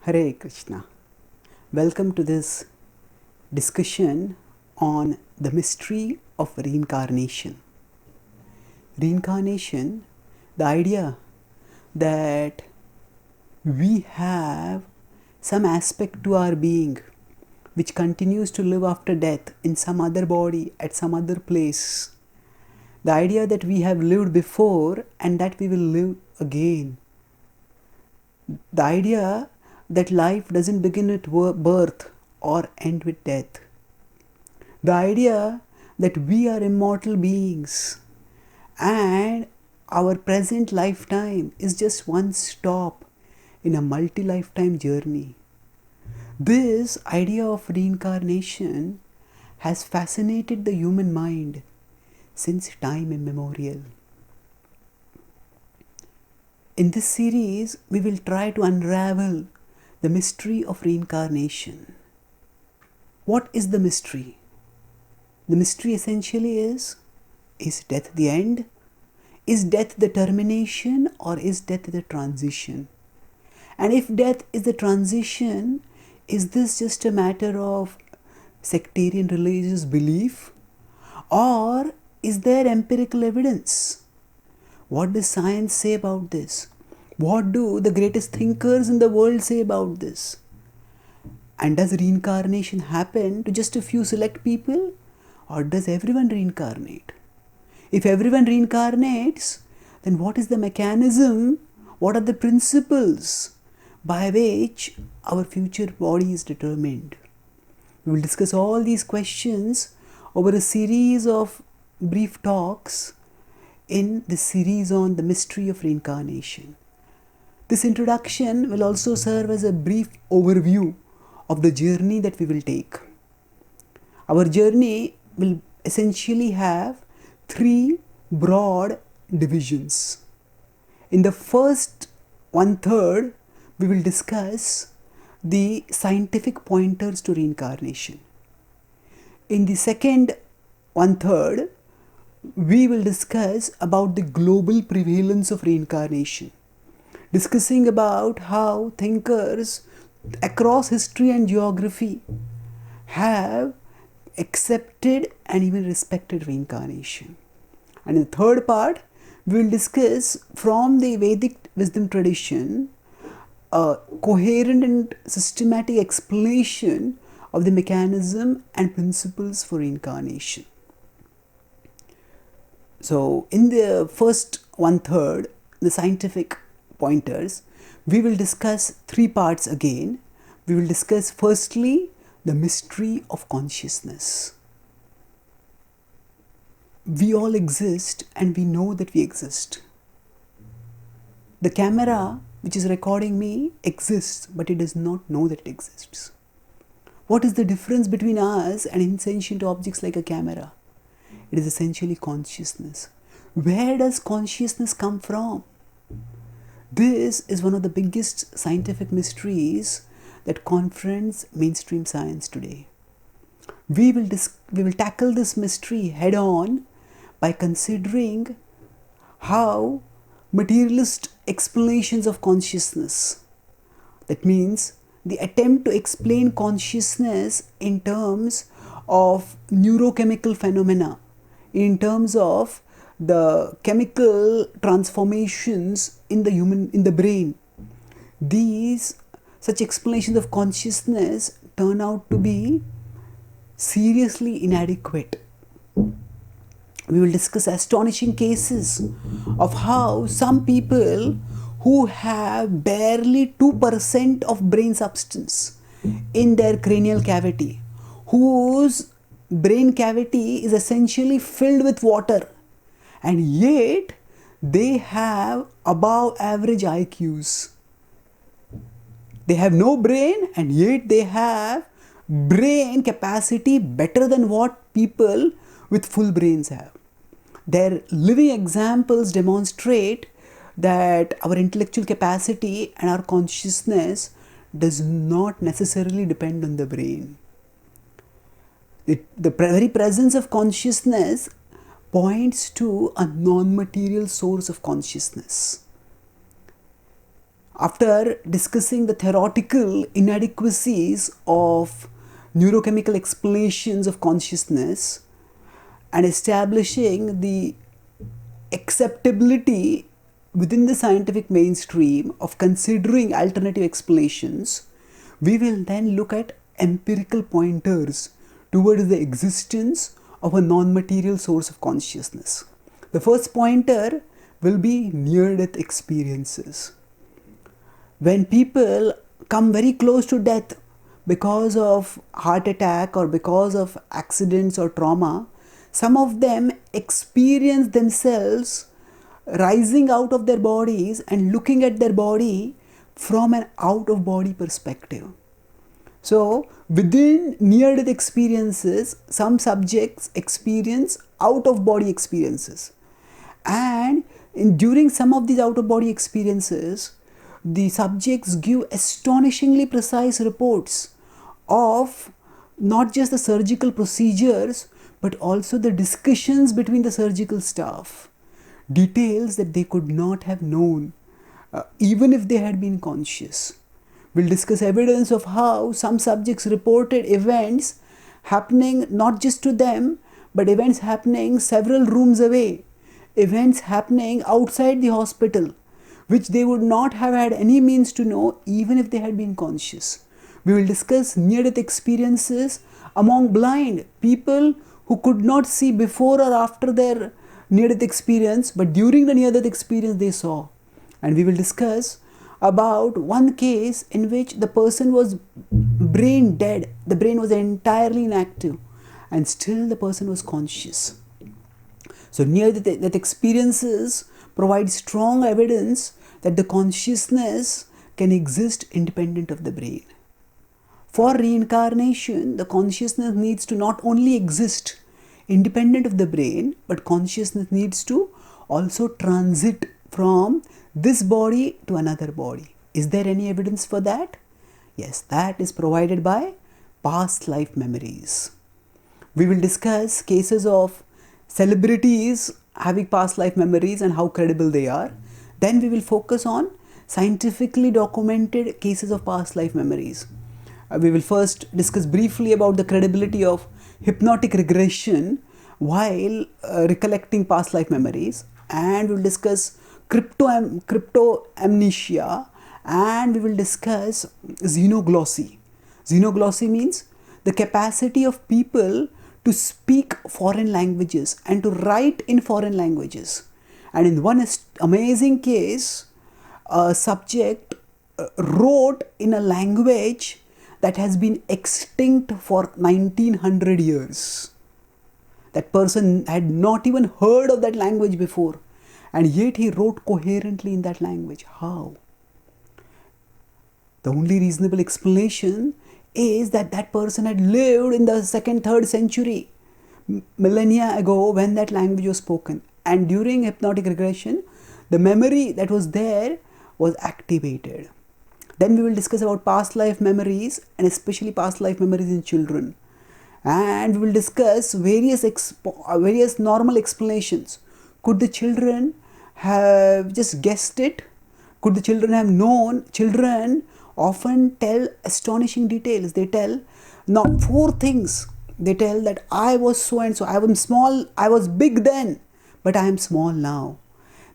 Hare Krishna. Welcome to this discussion on the mystery of reincarnation. Reincarnation, the idea that we have some aspect to our being which continues to live after death in some other body at some other place. The idea that we have lived before and that we will live again. The idea that life doesn't begin with birth or end with death. The idea that we are immortal beings and our present lifetime is just one stop in a multi-lifetime journey. This idea of reincarnation has fascinated the human mind since time immemorial. In this series, we will try to unravel the mystery of reincarnation. What is the mystery? The mystery essentially is death the end? Is death the termination or is death the transition? And if death is the transition, is this just a matter of sectarian religious belief? Or is there empirical evidence? What does science say about this? What do the greatest thinkers in the world say about this? And does reincarnation happen to just a few select people? Or does everyone reincarnate? If everyone reincarnates, then what is the mechanism? What are the principles by which our future body is determined? We will discuss all these questions over a series of brief talks in this series on the mystery of reincarnation. This introduction will also serve as a brief overview of the journey that we will take. Our journey will essentially have three broad divisions. In the first 1/3, we will discuss the scientific pointers to reincarnation. In the second 1/3, we will discuss about the global prevalence of reincarnation, discussing about how thinkers across history and geography have accepted and even respected reincarnation. And in the third part, we will discuss from the Vedic wisdom tradition a coherent and systematic explanation of the mechanism and principles for reincarnation. So, in the first 1/3, the scientific pointers, we will discuss three parts again. We will discuss firstly the mystery of consciousness. We all exist and we know that we exist. The camera which is recording me exists, but it does not know that it exists. What is the difference between us and insentient objects like a camera? It is essentially consciousness. Where does consciousness come from? This is one of the biggest scientific mysteries that confronts mainstream science today. We will tackle this mystery head on by considering how materialist explanations of consciousness, that means the attempt to explain consciousness in terms of neurochemical phenomena, in terms of the chemical transformations in the brain, such explanations of consciousness turn out to be seriously inadequate. We will discuss astonishing cases of how some people who have barely 2% of brain substance in their cranial cavity, whose brain cavity is essentially filled with water, and yet they have above average IQs. They have no brain and yet they have brain capacity better than what people with full brains have. Their living examples demonstrate that our intellectual capacity and our consciousness does not necessarily depend on the brain. The very presence of consciousness points to a non-material source of consciousness. After discussing the theoretical inadequacies of neurochemical explanations of consciousness and establishing the acceptability within the scientific mainstream of considering alternative explanations, we will then look at empirical pointers towards the existence of a non-material source of consciousness. The first pointer will be near-death experiences. When people come very close to death because of heart attack or because of accidents or trauma, some of them experience themselves rising out of their bodies and looking at their body from an out-of-body perspective. So, within near-death experiences, some subjects experience out-of-body experiences. And during some of these out-of-body experiences, the subjects give astonishingly precise reports of not just the surgical procedures, but also the discussions between the surgical staff. Details that they could not have known, even if they had been conscious. We'll discuss evidence of how some subjects reported events happening not just to them, but events happening several rooms away, events happening outside the hospital, which they would not have had any means to know even if they had been conscious. We will discuss near-death experiences among blind people who could not see before or after their near-death experience, but during the near-death experience they saw. And we will discuss about one case in which the person was brain dead, the brain was entirely inactive, and still the person was conscious. So near-death experiences provide strong evidence that the consciousness can exist independent of the brain. For reincarnation, the consciousness needs to not only exist independent of the brain, but consciousness needs to also transit from this body to another body. Is there any evidence for that? Yes, that is provided by past life memories. We will discuss cases of celebrities having past life memories and how credible they are. Then we will focus on scientifically documented cases of past life memories. We will first discuss briefly about the credibility of hypnotic regression while recollecting past life memories, and we will discuss crypto amnesia, and we will discuss xenoglossy. Xenoglossy means the capacity of people to speak foreign languages and to write in foreign languages. And in one amazing case, a subject wrote in a language that has been extinct for 1900 years. That person had not even heard of that language before, and yet he wrote coherently in that language. How? The only reasonable explanation is that that person had lived in the 2nd, 3rd century, millennia ago, when that language was spoken. And during hypnotic regression, the memory that was there was activated. Then we will discuss about past life memories, and especially past life memories in children. And we will discuss various normal explanations. Could the children have just guessed it? Could the children have known? Children often tell astonishing details. They tell now 4 things. They tell that I was so and so, I was small, I was big then, but I am small now.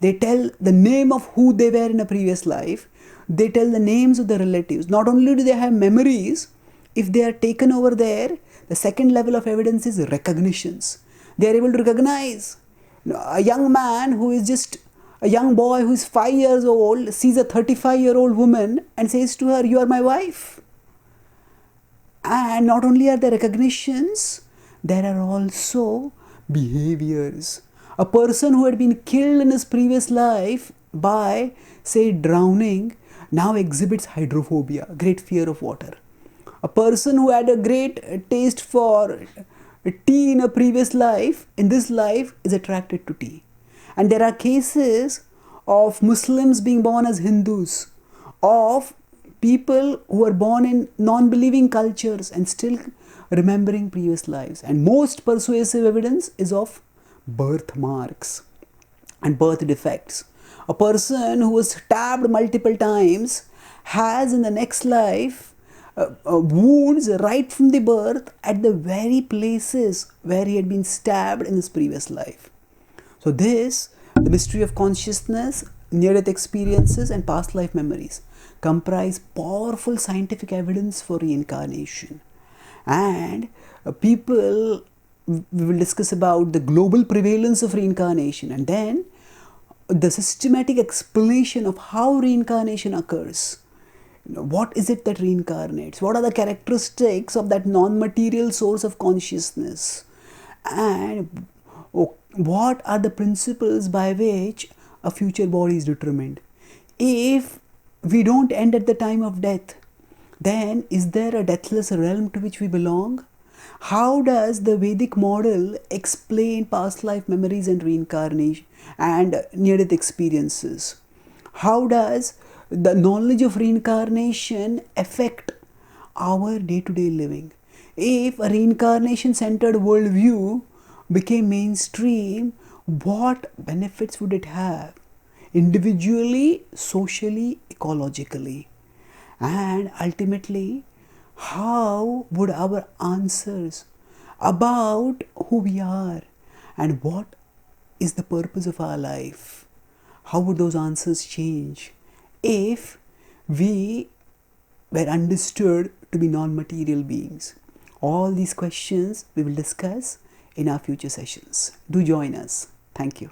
They tell the name of who they were in a previous life. They tell the names of the relatives. Not only do they have memories, if they are taken over there, the second level of evidence is recognitions. They are able to recognize a young man who is just a young boy who is 5 years old, sees a 35-year-old woman and says to her, "You are my wife." And not only are there recognitions, there are also behaviors. A person who had been killed in his previous life by, say, drowning, now exhibits hydrophobia, great fear of water. A person who had a great taste for tea in a previous life, in this life is attracted to tea. And there are cases of Muslims being born as Hindus, of people who are born in non-believing cultures and still remembering previous lives. And most persuasive evidence is of birthmarks and birth defects. A person who was stabbed multiple times has in the next life wounds right from the birth at the very places where he had been stabbed in his previous life. So this, the mystery of consciousness, near-death experiences and past life memories comprise powerful scientific evidence for reincarnation. And we will discuss about the global prevalence of reincarnation, and then the systematic explanation of how reincarnation occurs. What is it that reincarnates? What are the characteristics of that non-material source of consciousness? And what are the principles by which a future body is determined? If we don't end at the time of death, then is there a deathless realm to which we belong? How does the Vedic model explain past life memories and reincarnation and near-death experiences? How does the knowledge of reincarnation affect our day-to-day living? If a reincarnation-centered worldview became mainstream, what benefits would it have? Individually, socially, ecologically. And ultimately, how would our answers about who we are and what is the purpose of our life, how would those answers change if we were understood to be non-material beings? All these questions we will discuss in our future sessions. Do join us. Thank you.